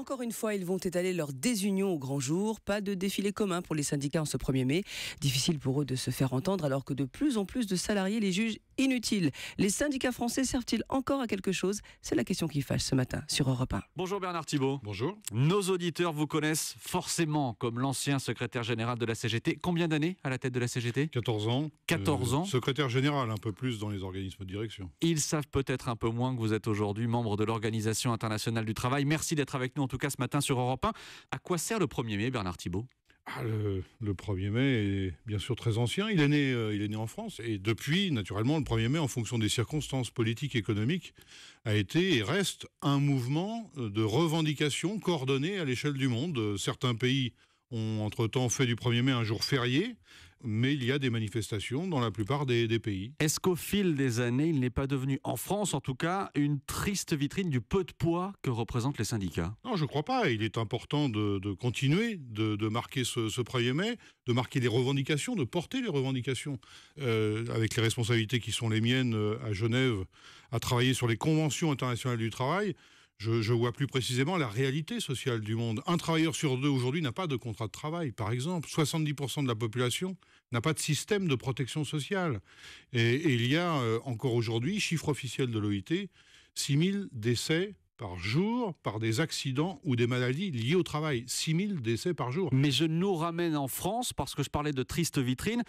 Encore une fois, ils vont étaler leur désunion au grand jour. Pas de défilé commun pour les syndicats en ce 1er mai. Difficile pour eux de se faire entendre alors que de plus en plus de salariés les jugent inutiles. Les syndicats français servent-ils encore à quelque chose? C'est la question qui fâche ce matin sur Europe 1. Bonjour Bernard Thibault. Bonjour. Nos auditeurs vous connaissent forcément comme l'ancien secrétaire général de la CGT. Combien d'années à la tête de la CGT? 14 ans. 14 ans. Secrétaire général, un peu plus dans les organismes de direction. Ils savent peut-être un peu moins que vous êtes aujourd'hui membre de l'Organisation internationale du travail. Merci d'être avec nous en tout cas ce matin sur Europe 1. À quoi sert le 1er mai, Bernard Thibault? Le 1er mai est bien sûr très ancien. Il est né en France. Et depuis, naturellement, le 1er mai, en fonction des circonstances politiques et économiques, a été et reste un mouvement de revendication coordonné à l'échelle du monde. Certains pays ont entre-temps fait du 1er mai un jour férié, mais il y a des manifestations dans la plupart des pays. Est-ce qu'au fil des années, il n'est pas devenu, en France en tout cas, une triste vitrine du peu de poids que représentent les syndicats? Non, je ne crois pas. Il est important de continuer, de marquer ce 1er mai, de marquer les revendications, de porter les revendications, avec les responsabilités qui sont les miennes à Genève, à travailler sur les conventions internationales du travail. Je vois plus précisément la réalité sociale du monde. Un travailleur sur deux aujourd'hui n'a pas de contrat de travail, par exemple. 70% de la population n'a pas de système de protection sociale. Et il y a encore aujourd'hui, chiffre officiel de l'OIT, 6000 décès par jour par des accidents ou des maladies liées au travail. 6000 décès par jour. Mais je nous ramène en France parce que je parlais de triste vitrine.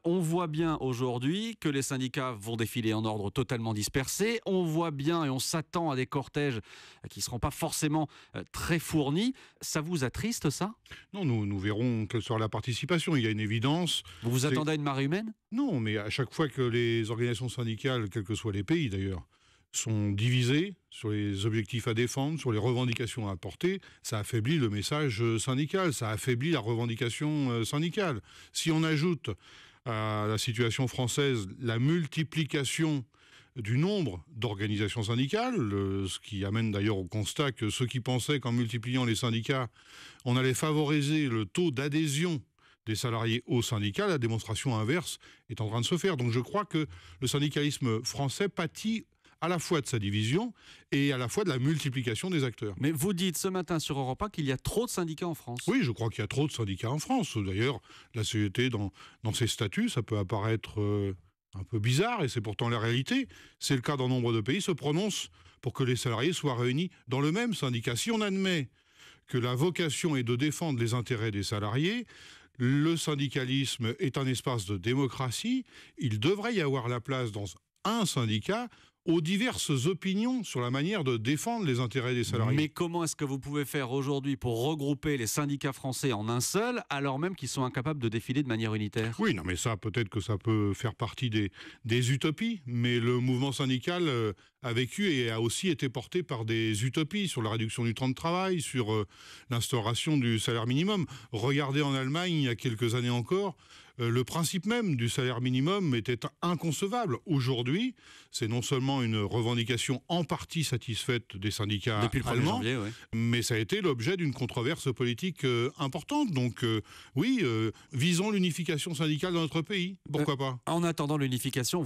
On voit bien aujourd'hui que les syndicats vont défiler en ordre totalement dispersé. On voit bien et on s'attend à des cortèges qui ne seront pas forcément très fournis. Ça vous attriste, ça? Non, nous verrons quelle sera la participation. Il y a une évidence. Vous vous attendez à une marée humaine? Non, mais à chaque fois que les organisations syndicales, quels que soient les pays d'ailleurs, sont divisés sur les objectifs à défendre, sur les revendications à apporter, ça affaiblit le message syndical, ça affaiblit la revendication syndicale. Si on ajoute à la situation française la multiplication du nombre d'organisations syndicales, ce qui amène d'ailleurs au constat que ceux qui pensaient qu'en multipliant les syndicats, on allait favoriser le taux d'adhésion des salariés au syndicat, la démonstration inverse est en train de se faire. Donc je crois que le syndicalisme français pâtit à la fois de sa division et à la fois de la multiplication des acteurs. Mais vous dites ce matin sur Europe 1 qu'il y a trop de syndicats en France. Oui, je crois qu'il y a trop de syndicats en France. D'ailleurs, la CGT, dans ses statuts, ça peut apparaître un peu bizarre, et c'est pourtant la réalité. C'est le cas dans nombre de pays, se prononce pour que les salariés soient réunis dans le même syndicat. Si on admet que la vocation est de défendre les intérêts des salariés, le syndicalisme est un espace de démocratie, il devrait y avoir la place dans un syndicat aux diverses opinions sur la manière de défendre les intérêts des salariés. Mais comment est-ce que vous pouvez faire aujourd'hui pour regrouper les syndicats français en un seul, alors même qu'ils sont incapables de défiler de manière unitaire? Oui, non, mais ça, peut-être que ça peut faire partie des utopies, mais le mouvement syndical a vécu et a aussi été porté par des utopies sur la réduction du temps de travail, sur l'instauration du salaire minimum. Regardez en Allemagne, il y a quelques années encore, le principe même du salaire minimum était inconcevable. Aujourd'hui, c'est non seulement une revendication en partie satisfaite des syndicats depuis le 1er allemands, janvier, ouais. Mais ça a été l'objet d'une controverse politique importante. Donc oui, visons l'unification syndicale dans notre pays. Pourquoi pas? En attendant l'unification,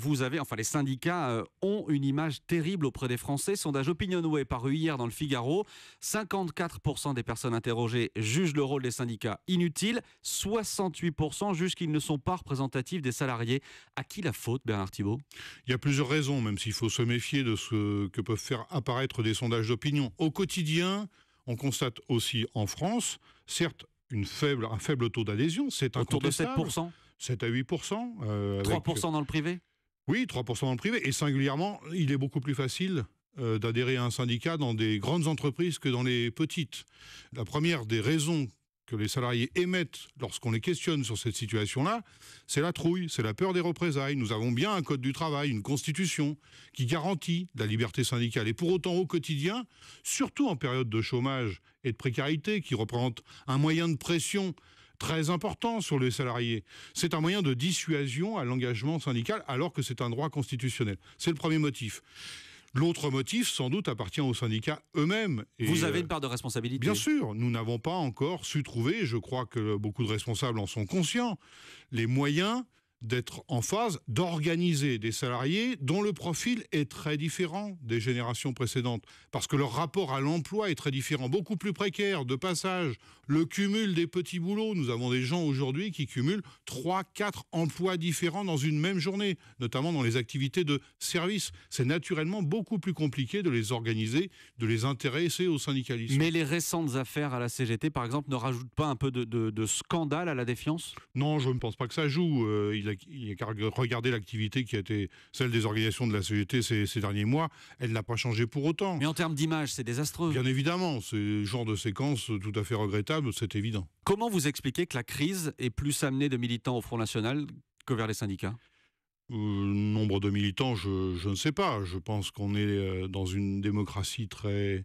les syndicats ont une image terrible auprès des Français. Sondage Opinionway paru hier dans le Figaro. 54% des personnes interrogées jugent le rôle des syndicats inutile. 68% jugent qu'ils ne sont pas représentatifs des salariés. À qui la faute, Bernard Thibault? Il y a plusieurs raisons, même s'il faut se méfier de ce que peuvent faire apparaître des sondages d'opinion. Au quotidien, on constate aussi en France, certes, un faible taux d'adhésion, c'est incontestable. Autour de 7%? 7 à 8%. 3% dans le privé? Oui, 3% dans le privé. Et singulièrement, il est beaucoup plus facile d'adhérer à un syndicat dans des grandes entreprises que dans les petites. La première des raisons que les salariés émettent lorsqu'on les questionne sur cette situation-là, c'est la trouille, c'est la peur des représailles. Nous avons bien un code du travail, une constitution qui garantit la liberté syndicale. Et pour autant, au quotidien, surtout en période de chômage et de précarité, qui représente un moyen de pression très important sur les salariés, c'est un moyen de dissuasion à l'engagement syndical, alors que c'est un droit constitutionnel. C'est le premier motif. L'autre motif, sans doute, appartient aux syndicats eux-mêmes. Et vous avez une part de responsabilité? Bien sûr, nous n'avons pas encore su trouver, je crois que beaucoup de responsables en sont conscients, les moyens d'être en phase, d'organiser des salariés dont le profil est très différent des générations précédentes. Parce que leur rapport à l'emploi est très différent, beaucoup plus précaire, de passage, le cumul des petits boulots. Nous avons des gens aujourd'hui qui cumulent 3-4 emplois différents dans une même journée, notamment dans les activités de service. C'est naturellement beaucoup plus compliqué de les organiser, de les intéresser au syndicalisme. Mais les récentes affaires à la CGT, par exemple, ne rajoutent pas un peu de scandale à la défiance ? Non, je ne pense pas que ça joue. Il n'y a qu'à regarder l'activité qui a été celle des organisations de la CGT ces derniers mois. Elle n'a pas changé pour autant. Mais en termes d'image, c'est désastreux. Bien évidemment, c'est le genre de séquence tout à fait regrettable, c'est évident. Comment vous expliquez que la crise est plus amenée de militants au Front National que vers les syndicats ? Nombre de militants, je ne sais pas. Je pense qu'on est dans une démocratie très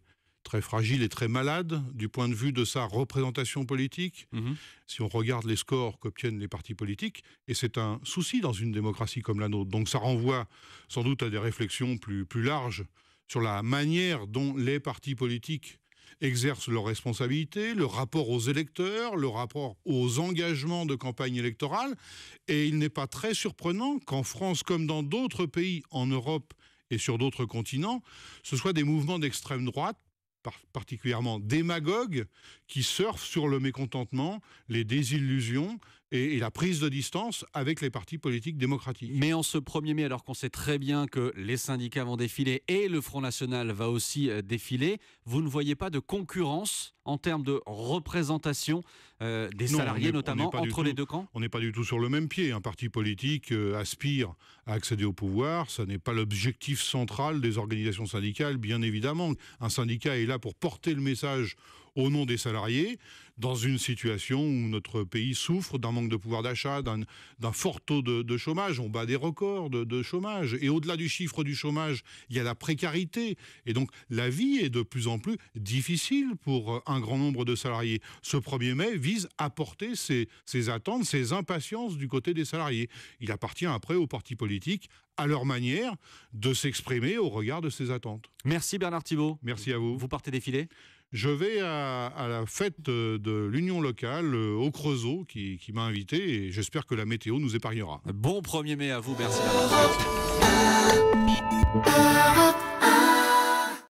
fragile et très malade du point de vue de sa représentation politique. Si on regarde les scores qu'obtiennent les partis politiques, et c'est un souci dans une démocratie comme la nôtre. Donc ça renvoie sans doute à des réflexions plus larges sur la manière dont les partis politiques exercent leurs responsabilités, le rapport aux électeurs, le rapport aux engagements de campagne électorale. Et il n'est pas très surprenant qu'en France, comme dans d'autres pays en Europe et sur d'autres continents, ce soit des mouvements d'extrême droite, particulièrement démagogues, qui surfent sur le mécontentement, les désillusions et la prise de distance avec les partis politiques démocratiques. Mais en ce 1er mai, alors qu'on sait très bien que les syndicats vont défiler et le Front National va aussi défiler, vous ne voyez pas de concurrence en termes de représentation des salariés, notamment entre les deux camps ? On n'est pas du tout sur le même pied. Un parti politique aspire à accéder au pouvoir. Ça n'est pas l'objectif central des organisations syndicales, bien évidemment. Un syndicat est là pour porter le message au nom des salariés, dans une situation où notre pays souffre d'un manque de pouvoir d'achat, d'un fort taux de chômage. On bat des records de chômage. Et au-delà du chiffre du chômage, il y a la précarité. Et donc, la vie est de plus en plus difficile pour un grand nombre de salariés. Ce 1er mai vise à porter ces attentes, ces impatiences du côté des salariés. Il appartient après aux partis politiques, à leur manière, de s'exprimer au regard de ces attentes. Merci Bernard Thibault. Merci à vous. Vous partez défiler ? Je vais à la fête de l'Union locale au Creusot qui m'a invité et j'espère que la météo nous épargnera. Bon 1er mai à vous, merci Bernard.